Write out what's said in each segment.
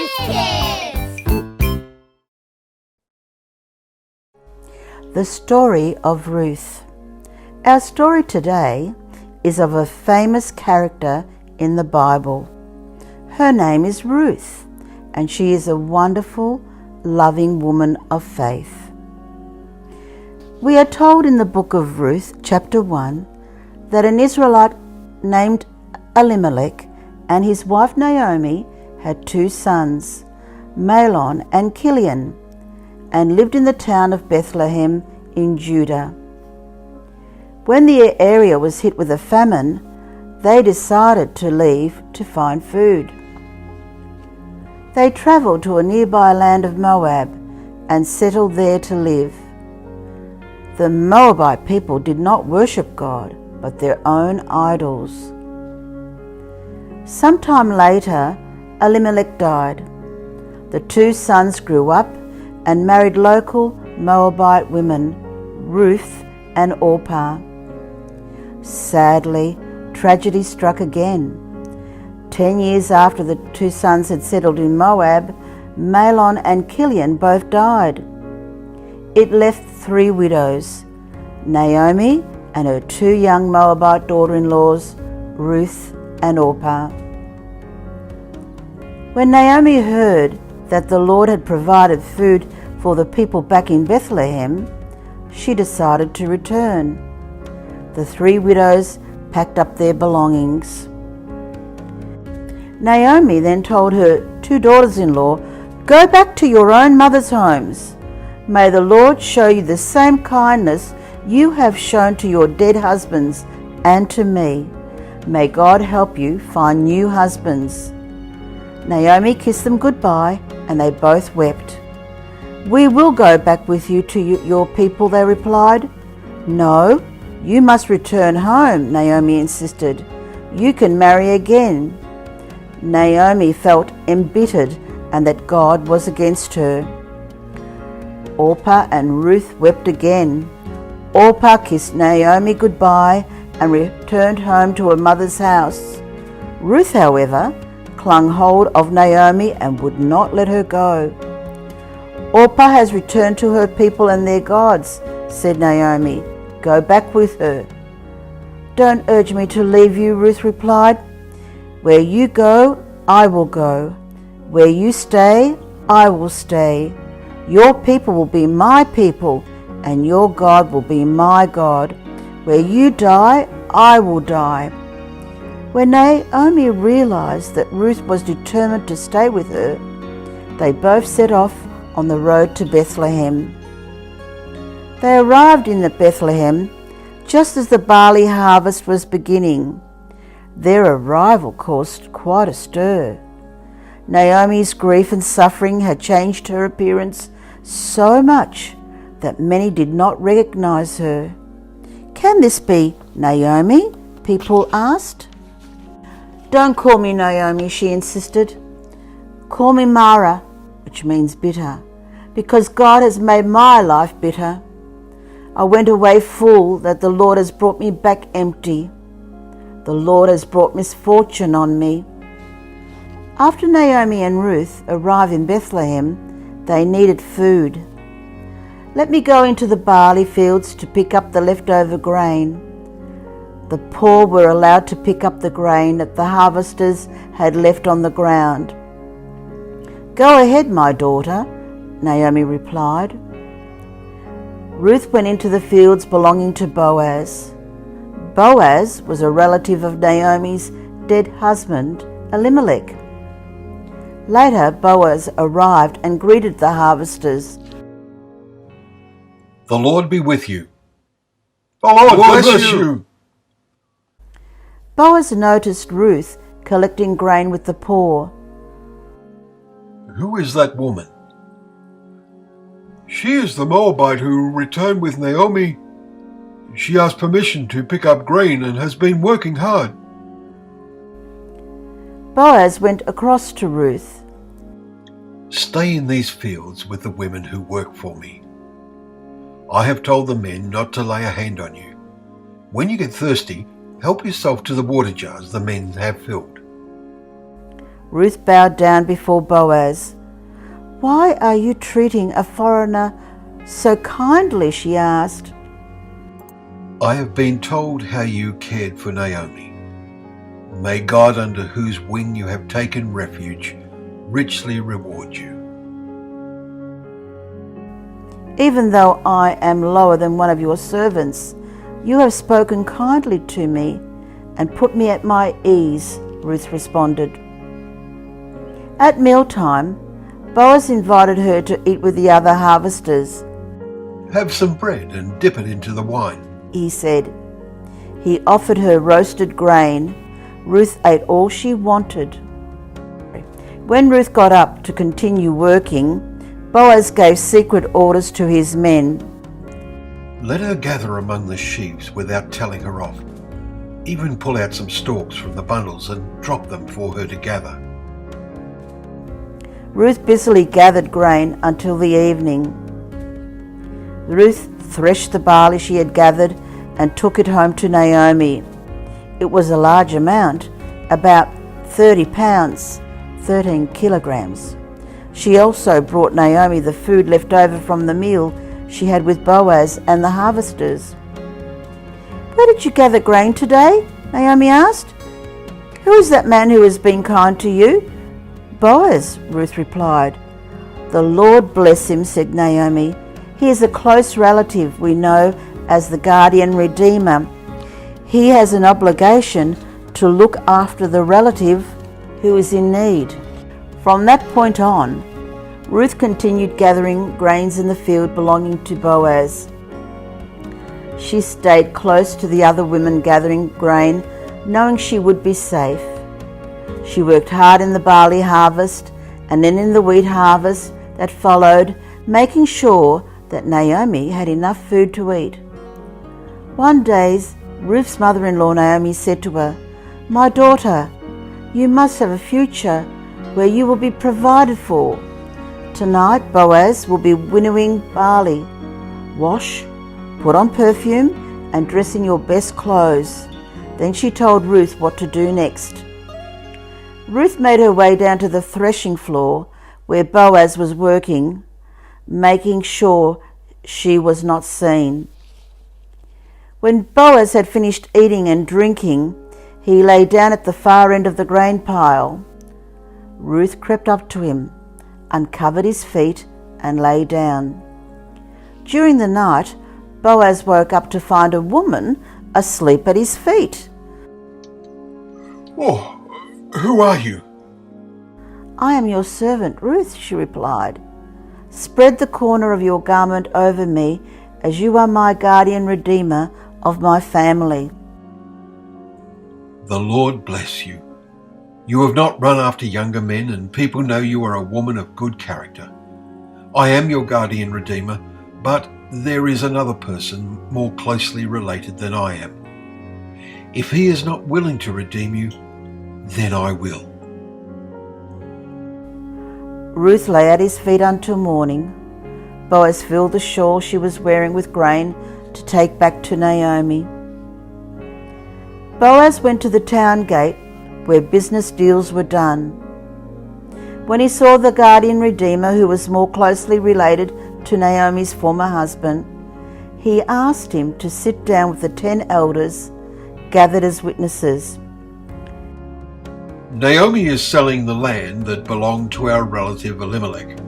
Kids! The story of Ruth. Our story today is of a famous character in the Bible. Her name is Ruth, and she is a wonderful, loving woman of faith. We are told in the book of Ruth, chapter 1, that an Israelite named Elimelech and his wife Naomi had 2 sons, Mahlon and Chilion, and lived in the town of Bethlehem in Judah. When the area was hit with a famine, they decided to leave to find food. They travelled to a nearby land of Moab and settled there to live. The Moabite people did not worship God, but their own idols. Sometime later, Elimelech died. The 2 sons grew up and married local Moabite women, Ruth and Orpah. Sadly, tragedy struck again. 10 years after the 2 sons had settled in Moab, Mahlon and Chilion both died. It left 3 widows, Naomi and her 2 young Moabite daughter-in-laws, Ruth and Orpah. When Naomi heard that the Lord had provided food for the people back in Bethlehem, she decided to return. The 3 widows packed up their belongings. Naomi then told her 2 daughters-in-law, "Go back to your own mother's homes. May the Lord show you the same kindness you have shown to your dead husbands and to me. May God help you find new husbands." Naomi kissed them goodbye, and they both wept. "We will go back with you to your people," they replied. "No, you must return home," Naomi insisted. "You can marry again." Naomi felt embittered and that God was against her. Orpah and Ruth wept again. Orpah kissed Naomi goodbye and returned home to her mother's house. Ruth, however, clung hold of Naomi and would not let her go. "Orpah has returned to her people and their gods," said Naomi. "Go back with her." "Don't urge me to leave you," Ruth replied. "Where you go, I will go. Where you stay, I will stay. Your people will be my people, and your God will be my God. Where you die, I will die." When Naomi realized that Ruth was determined to stay with her, they both set off on the road to Bethlehem. They arrived in Bethlehem just as the barley harvest was beginning. Their arrival caused quite a stir. Naomi's grief and suffering had changed her appearance so much that many did not recognize her. "Can this be Naomi?" people asked. "Don't call me Naomi," she insisted. "Call me Mara," which means bitter, because God has made my life bitter. I went away full, that the Lord has brought me back empty. The Lord has brought misfortune on me. After Naomi and Ruth arrived in Bethlehem, they needed food. "Let me go into the barley fields to pick up the leftover grain." The poor were allowed to pick up the grain that the harvesters had left on the ground. "Go ahead, my daughter," Naomi replied. Ruth went into the fields belonging to Boaz. Boaz was a relative of Naomi's dead husband, Elimelech. Later, Boaz arrived and greeted the harvesters. "The Lord be with you." "The Lord bless you." Boaz noticed Ruth collecting grain with the poor. "Who is that woman?" "She is the Moabite who returned with Naomi. She asked permission to pick up grain and has been working hard." Boaz went across to Ruth. "Stay in these fields with the women who work for me. I have told the men not to lay a hand on you. When you get thirsty, help yourself to the water jars the men have filled." Ruth bowed down before Boaz. "Why are you treating a foreigner so kindly?" she asked. I have been told how you cared for Naomi. May God, under whose wing you have taken refuge, richly reward you. "Even though I am lower than one of your servants, you have spoken kindly to me and put me at my ease," Ruth responded. At mealtime, Boaz invited her to eat with the other harvesters. Have some bread and dip it into the wine, he said. He offered her roasted grain. Ruth ate all she wanted. When Ruth got up to continue working, Boaz gave secret orders to his men. Let her gather among the sheaves without telling her off. Even pull out some stalks from the bundles and drop them for her to gather. Ruth busily gathered grain until the evening. Ruth threshed the barley she had gathered and took it home to Naomi. It was a large amount, about 30 pounds, 13 kilograms. She also brought Naomi the food left over from the meal she had with Boaz and the harvesters. "Where did you gather grain today?" Naomi asked. "Who is that man who has been kind to you?" "Boaz," Ruth replied. "The Lord bless him," said Naomi. "He is a close relative we know as the guardian redeemer. He has an obligation to look after the relative who is in need." From that point on, Ruth continued gathering grains in the field belonging to Boaz. She stayed close to the other women gathering grain, knowing she would be safe. She worked hard in the barley harvest and then in the wheat harvest that followed, making sure that Naomi had enough food to eat. One day, Ruth's mother-in-law Naomi said to her, "My daughter, you must have a future where you will be provided for. Tonight Boaz will be winnowing barley. Wash, put on perfume, and dress in your best clothes." Then she told Ruth what to do next. Ruth made her way down to the threshing floor where Boaz was working, making sure she was not seen. When Boaz had finished eating and drinking, he lay down at the far end of the grain pile. Ruth crept up to him, uncovered his feet, and lay down. During the night, Boaz woke up to find a woman asleep at his feet. "Oh, who are you?" "I am your servant, Ruth," she replied. "Spread the corner of your garment over me, as you are my guardian redeemer of my family." The Lord bless you. You have not run after younger men, and people know you are a woman of good character. I am your guardian redeemer, but there is another person more closely related than I am. If he is not willing to redeem you, then I will. Ruth lay at his feet until morning. Boaz filled the shawl she was wearing with grain to take back to Naomi. Boaz went to the town gate where business deals were done. When he saw the guardian redeemer, who was more closely related to Naomi's former husband, he asked him to sit down with the 10 elders gathered as witnesses. Naomi is selling the land that belonged to our relative Elimelech.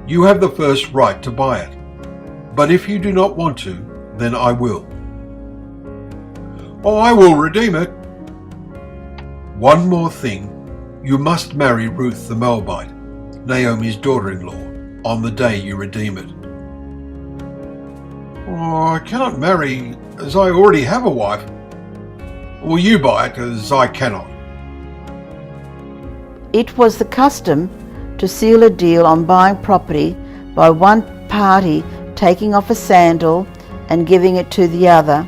You have the first right to buy it, but if you do not want to, then I will. Oh, I will redeem it. One more thing, you must marry Ruth the Moabite, Naomi's daughter-in-law, on the day you redeem it. Oh, I cannot marry, as I already have a wife. Will you buy it, as I cannot? It was the custom to seal a deal on buying property by one party taking off a sandal and giving it to the other.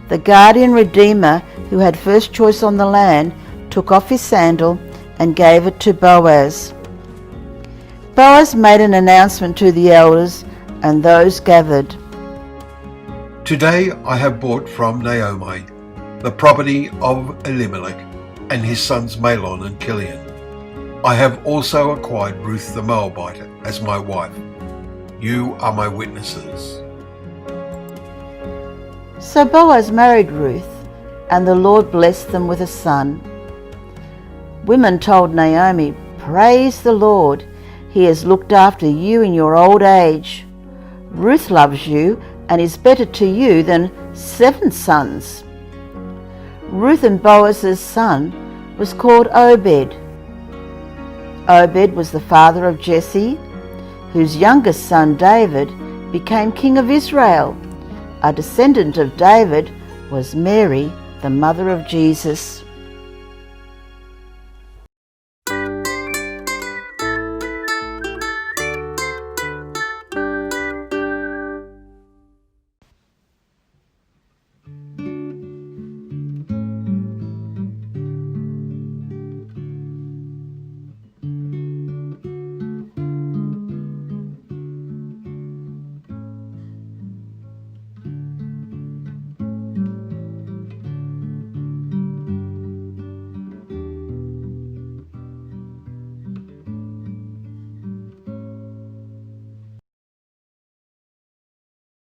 The guardian redeemer, who had first choice on the land, took off his sandal and gave it to Boaz. Boaz made an announcement to the elders and those gathered. Today I have bought from Naomi the property of Elimelech, and his sons Mahlon and Chilion. I have also acquired Ruth the Moabite as my wife. You are my witnesses." So Boaz married Ruth, and the Lord blessed them with a son. Women told Naomi, "Praise the Lord, he has looked after you in your old age. Ruth loves you and is better to you than 7 sons." Ruth and Boaz's son was called Obed. Obed was the father of Jesse, whose youngest son David became king of Israel. A descendant of David was Mary, the mother of Jesus.